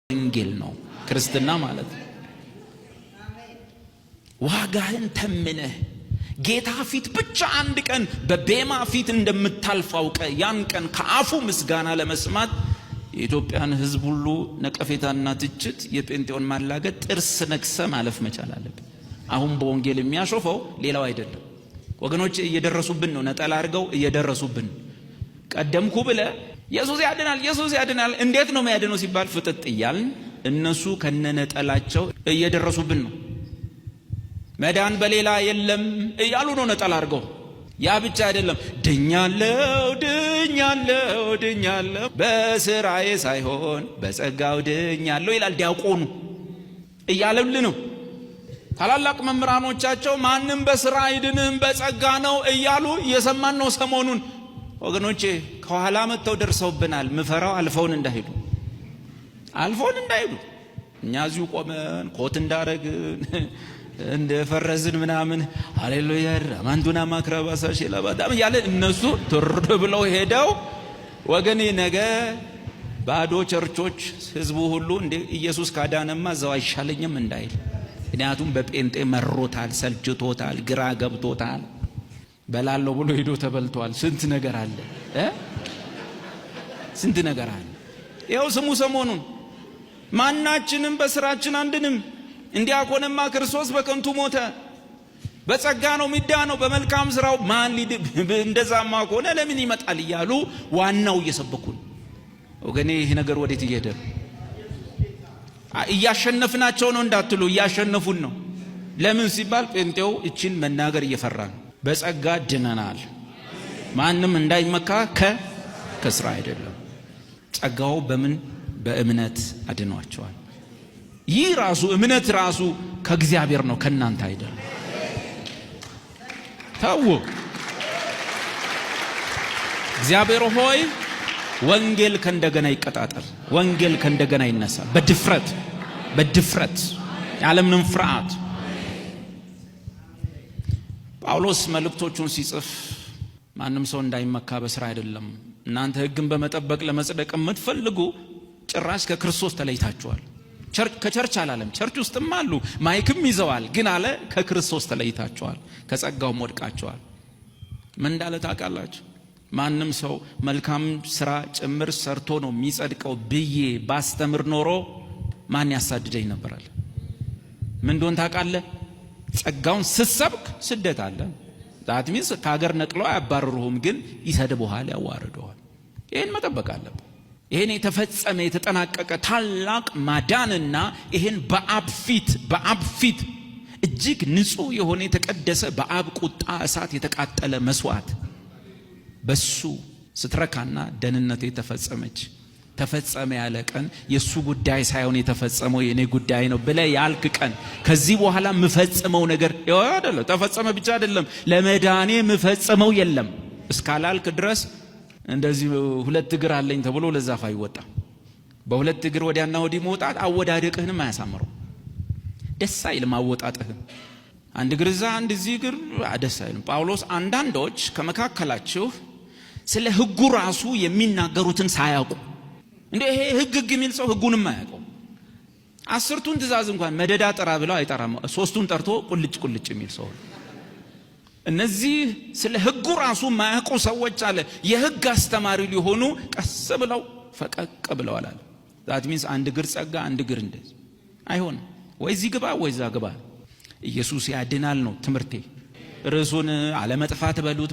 ወንጌል ነው ክርስትና ማለት ነው። ዋጋህን ተምነህ ጌታ ፊት ብቻ አንድ ቀን በቤማ ፊት እንደምታልፈው ያን ቀን ከአፉ ምስጋና ለመስማት የኢትዮጵያን ሕዝብ ሁሉ ነቀፌታና ትችት የጴንጤውን ማላገጥ ጥርስ ነክሰ ማለፍ መቻል አለብን። አሁን በወንጌል የሚያሾፈው ሌላው አይደለም ወገኖች፣ እየደረሱብን ነው። ነጠላ አድርገው እየደረሱብን ቀደምኩ ብለ ኢየሱስ ያድናል ኢየሱስ ያድናል እንዴት ነው የሚያድነው ሲባል ፍጥጥ ይያልን እነሱ ከነነጠላቸው እየደረሱብን ነው። መዳን በሌላ የለም እያሉ ነው ነጠላ አድርገው። ያ ብቻ አይደለም ድኛለው ድኛለው ድኛለው በስራዬ ሳይሆን በጸጋው ድኛለው ይላል ዲያቆኑ እያለልን ነው። ታላላቅ መምህራኖቻቸው ማንም በስራ አይድንም በጸጋ ነው እያሉ እየሰማን ነው ሰሞኑን። ወገኖቼ ከኋላ መተው ደርሰውብናል። ምፈራው አልፈውን እንዳይሄዱ እኛ እዚሁ ቆመን ኮት እንዳረግን እንደፈረዝን ምናምን ሃሌሉያ ማንዱና ማክራባሳሽ ለባዳም ያለ እነሱ ትርድ ብለው ሄደው ወገኔ ነገ ባዶ ቸርቾች ህዝቡ ሁሉ እንደ ኢየሱስ ካዳነማ ዘው አይሻለኝም እንዳይል። ምክንያቱም በጴንጤ መሮታል፣ ሰልችቶታል፣ ግራ ገብቶታል። በላለው ብሎ ሄዶ ተበልቷል። ስንት ነገር አለ ስንት ነገር አለ። ይኸው ስሙ ሰሞኑን ማናችንም በስራችን አንድንም እንዲያቆንማ ክርስቶስ በከንቱ ሞተ በጸጋ ነው ሚዳነው በመልካም ስራው ማን እንደዛማ ከሆነ ለምን ይመጣል እያሉ ዋናው እየሰበኩን። ወገኔ ይሄ ነገር ወዴት እየሄደ ነው? እያሸነፍናቸው ነው እንዳትሉ እያሸነፉን ነው። ለምን ሲባል ጴንጤው እቺን መናገር እየፈራ ነው። በጸጋ ድነናል። ማንም እንዳይመካ ከስራ አይደለም። ጸጋው በምን በእምነት አድኗቸዋል። ይህ ራሱ እምነት ራሱ ከእግዚአብሔር ነው ከናንተ አይደለም። ታው እግዚአብሔር ሆይ ወንጌል ከእንደገና ይቀጣጠል፣ ወንጌል ከእንደገና ይነሳ በድፍረት ያለምንም ፍርሃት። ጳውሎስ መልእክቶቹን ሲጽፍ ማንም ሰው እንዳይመካ በስራ አይደለም። እናንተ ሕግን በመጠበቅ ለመጽደቅ የምትፈልጉ ጭራሽ ከክርስቶስ ተለይታችኋል። ከቸርች አላለም። ቸርች ውስጥም አሉ ማይክም ይዘዋል፣ ግን አለ ከክርስቶስ ተለይታችኋል፣ ከጸጋውም ወድቃችኋል። ምን እንዳለ ታውቃላችሁ? ማንም ሰው መልካም ስራ ጭምር ሰርቶ ነው የሚጸድቀው ብዬ ባስተምር ኖሮ ማን ያሳድደኝ ነበራል? ምን እንደሆነ ታውቃለህ? ጸጋውን ስትሰብክ ስደት አለ። ዛት ሚስ ከሀገር ነቅለው አያባርሩህም፣ ግን ይሰድቡሃል፣ ያዋርደዋል። ይሄን መጠበቅ አለብህ። ይሄን የተፈጸመ የተጠናቀቀ ታላቅ ማዳንና ይሄን በአብ ፊት እጅግ ንጹህ የሆነ የተቀደሰ በአብ ቁጣ እሳት የተቃጠለ መስዋዕት በሱ ስትረካና ደህንነቴ ተፈጸመ ያለ ቀን የሱ ጉዳይ ሳይሆን የተፈጸመው የኔ ጉዳይ ነው ብለ ያልክ ቀን ከዚህ በኋላ ምፈጽመው ነገር አይደለም። ተፈጸመ ብቻ አይደለም ለመዳኔ ምፈጽመው የለም እስካላልክ ድረስ እንደዚህ ሁለት እግር አለኝ ተብሎ ለዛፍ አይወጣም። በሁለት እግር ወዲያና ወዲህ መውጣት አወዳደቅህንም አያሳምረው፣ ደስ አይልም አወጣጥህም። አንድ እግር እዛ አንድ እዚህ እግር ደስ አይልም። ጳውሎስ አንዳንዶች ከመካከላችሁ ስለ ሕጉ ራሱ የሚናገሩትን ሳያውቁ እንዴ ይሄ ሕግ የሚል ሰው ሕጉንም አያውቀው። 10ቱን ትእዛዝ እንኳን መደዳ ጥራ ብለው አይጠራም። 3ቱን ጠርቶ ቁልጭ የሚል ሰው። እነዚህ ስለ ሕጉ ራሱ ማያውቁ ሰዎች አለ የሕግ አስተማሪ ሊሆኑ ቀስ ብለው ፈቀቅ ብለዋል አለ። ዛት ሚንስ አንድ እግር ጸጋ አንድ እግር እንደዚህ አይሆንም። ወይ እዚህ ግባ ወይ እዛ ግባ። ኢየሱስ ያድናል ነው ትምህርቴ። ርዕሱን አለመጥፋት በሉት።